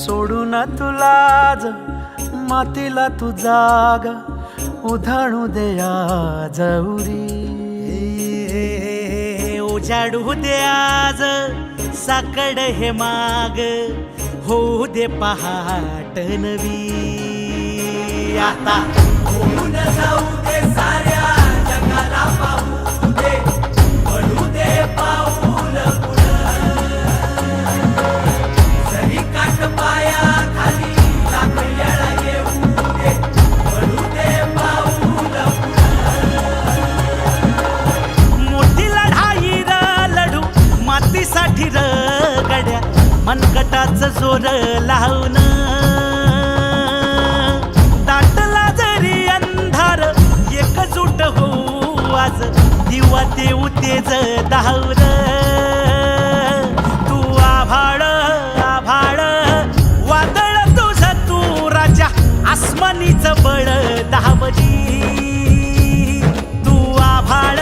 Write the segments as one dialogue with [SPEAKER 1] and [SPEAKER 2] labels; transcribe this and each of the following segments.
[SPEAKER 1] सोडून तुला मातीला तू जाग उधाणू दे आज उरी उजाडू दे आज साकड हे माग होऊ दे पहाट नवी आता होऊन जाऊ दे साऱ्या जगाला पाहू दे पडू दे पाऊल पुढं मातीसाठी रगड्या मनगटाचं जोर लावून दाटला जरी अंधार एकजूट होऊ आज दिवा देऊ तेज दावर तू आभाळ आभाळ वादळ तुझं तू राजा आसमानीचं बळ दावजी तू आभाळ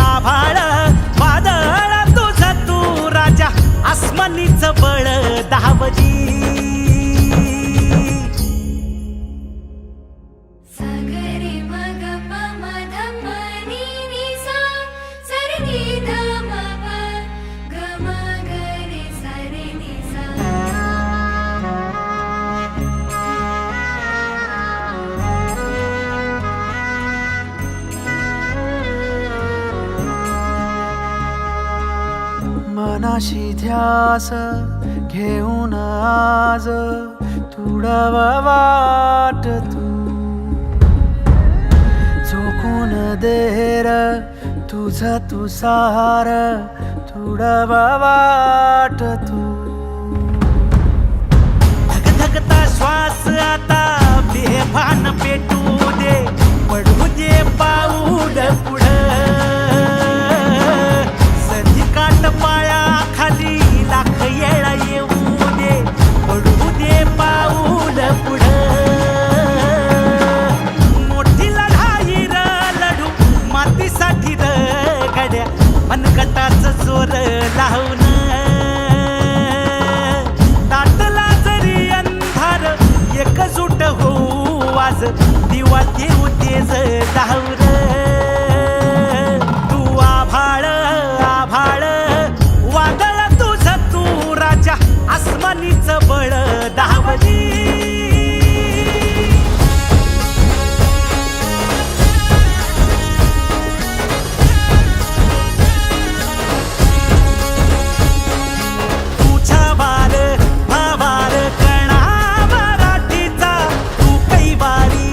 [SPEAKER 1] आभाळ वादळ तुझं तू राजा आसमानीचं बळ दावजी मनाशी ध्यास घेऊन आज तुडव वाट तू झोकून देर तुझ तू सार तुडव वाट तू धगधगता श्वास आता बेभान पेटू दे पडू दे पाऊल पुढं काट पाया खाली लाख येळा येऊ दे पडू दे पाऊल पुढं मोठी लढाई र लढू मातीसाठी र गड्या मनगटाचं जोर लावून दाटला जरी अंधार एकजूट होऊ आज दिवा देऊ तेज दावर तू आभाळ आभाळ वादळ तुझं तू राजा आसमानीचं बळ दावजी तुझ्या वार भावार कणा मराठीचा तू कैवारी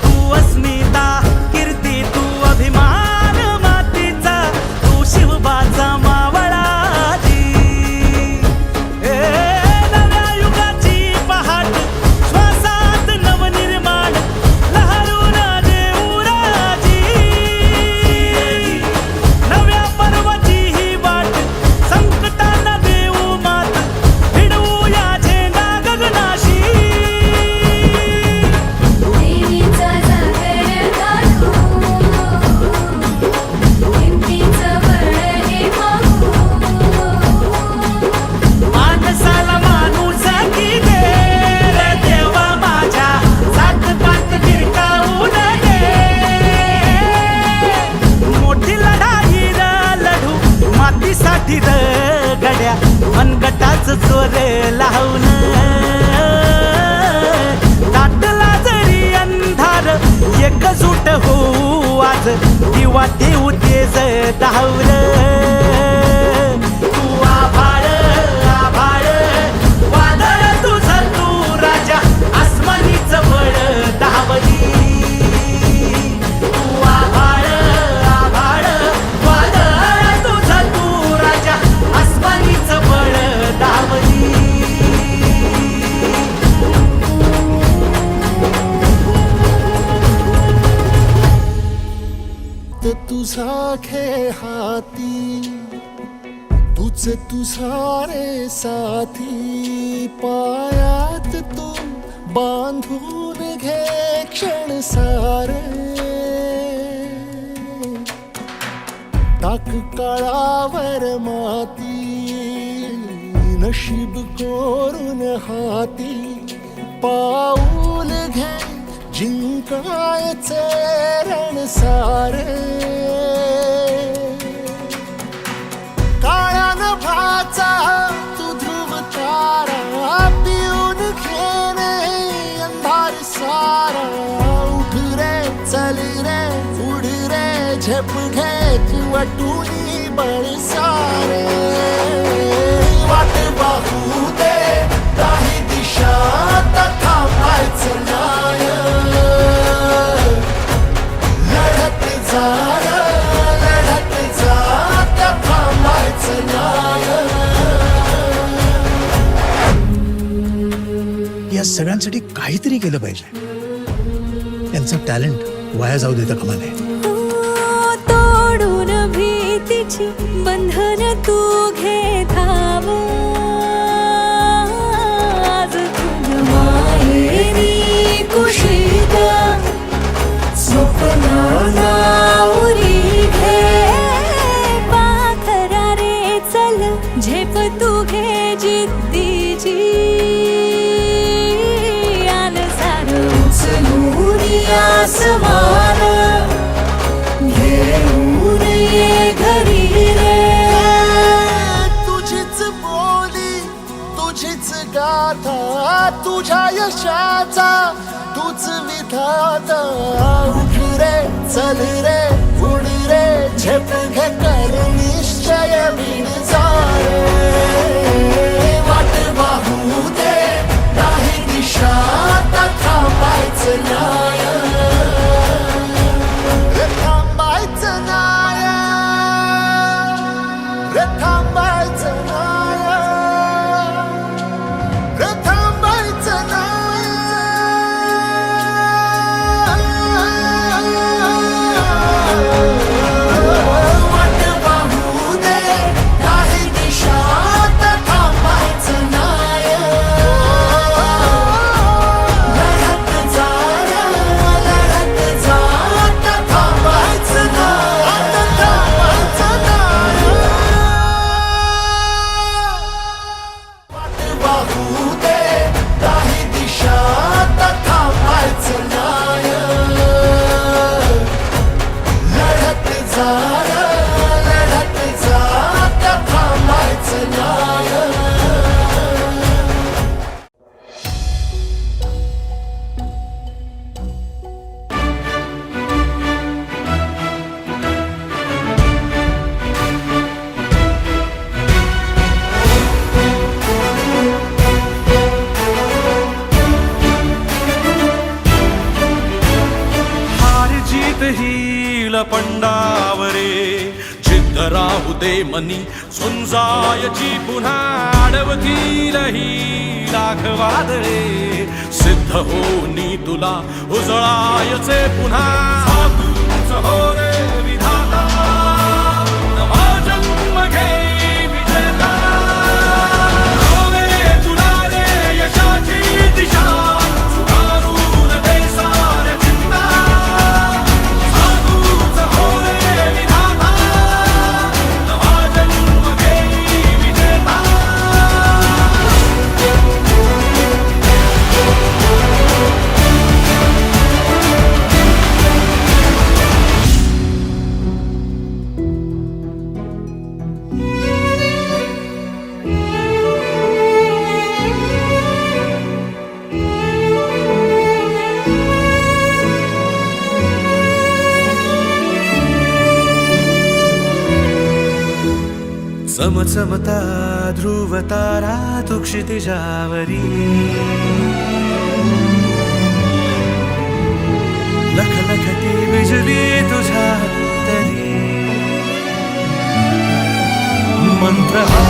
[SPEAKER 1] तू अस्मिता कीर्ती तू अभिमान मातीचा तू शिवबाचा मावळाजी नव्या युगाची पहाट श्वासात नवनिर्माण लहरून देऊ राजी नव्या पर्वची ही वाट संकटांना देऊ मात भिडवू या झेंडा गगनाशी
[SPEAKER 2] देवीचा जागर काढू हिमतीचं बळ हे पाहू
[SPEAKER 1] माणसाला माणूस की दे रे देवा माझ्या जात पात गिरकावू नये मोठी लढाई र लढू मातीसाठी र गड्या मनगटाचं जोर लावून दाटला जरी अंधार एकजूट होऊ आज दिवा देऊ तेज दावर तू आभाळ आभाळ वादळ तुझं तू राजा आसमानीचं बळ दावली तू आभाळ आभाळ वादळ तुझं तू राजा आसमानीचं बळ दावली
[SPEAKER 3] तुझा खे हाती तुझ तुझारे साथी पायात तू बांधून घे क्षण सारे टाक काळावर माती नशीब कोरून हाती पाऊल घे जिंकायचे रण सारे काळ्या नभाचा तू ध्रुव तारा पिऊन घेणे अंधार सारा उठ रे चल रे उड रे झेप घे वटुनी बळ सारे वाट पाहू दे काही दिशा थांबायचं नाय लढत जा लढत
[SPEAKER 4] पोरांसाठी काहीतरी केलं पाहिजे. त्यांचं टॅलेंट वाया जाऊ देता कामा नये.
[SPEAKER 2] तोडून भीतीची बंधन तू घे धाव, आज तुझ माहेरी कुशीत स्वप्नाला उरी घे. पाखरा रे चल झेप तू घे जिद्दीची, आन सार उचलून आसमान घेऊन ये घरी रे.
[SPEAKER 3] तुझीच बोली, तुझीच गाथा, तुझ्या यशाचा तूच विधाता. उठ रे चल रे उड रे झेप घे कर निश्चय विण जा रे. वाट वाहू दे नाही दिशा आता थांबायचं नाही. रे थांबायचं नाही, रे थांबायचं नाही, रे थांबायचं नाही. वाट वाहू दे नाही दिशा आता थांबायचं नाही. लढत जा लढत जा आता थांबायचं नाही, आता थांबायचं नाही. वाट वाहू दे नाही दिशा आता थांबायचं नाही. लढत जा आता थांबायचं नाही.
[SPEAKER 1] हार जीत ही लपंडावरे, जिद्द राहू दे मनी झुंजायची पुन्हा. अडवतील ही लाख वादळे, सिद्ध होनी तुला उजळायचे पुन्हा. तूच हो रे विधाता, नवा जन्म घे विजेता. हो रे तुला रे यशाची दिशा, सुधारून दे साऱ्या चिंता. तूच हो रे विधाता, नवा जन्म घे विजेता. चमचमता ध्रुव तारा तू क्षितिजावरी, लखलखती बिजली तुझ्या तरी. मंत्र हा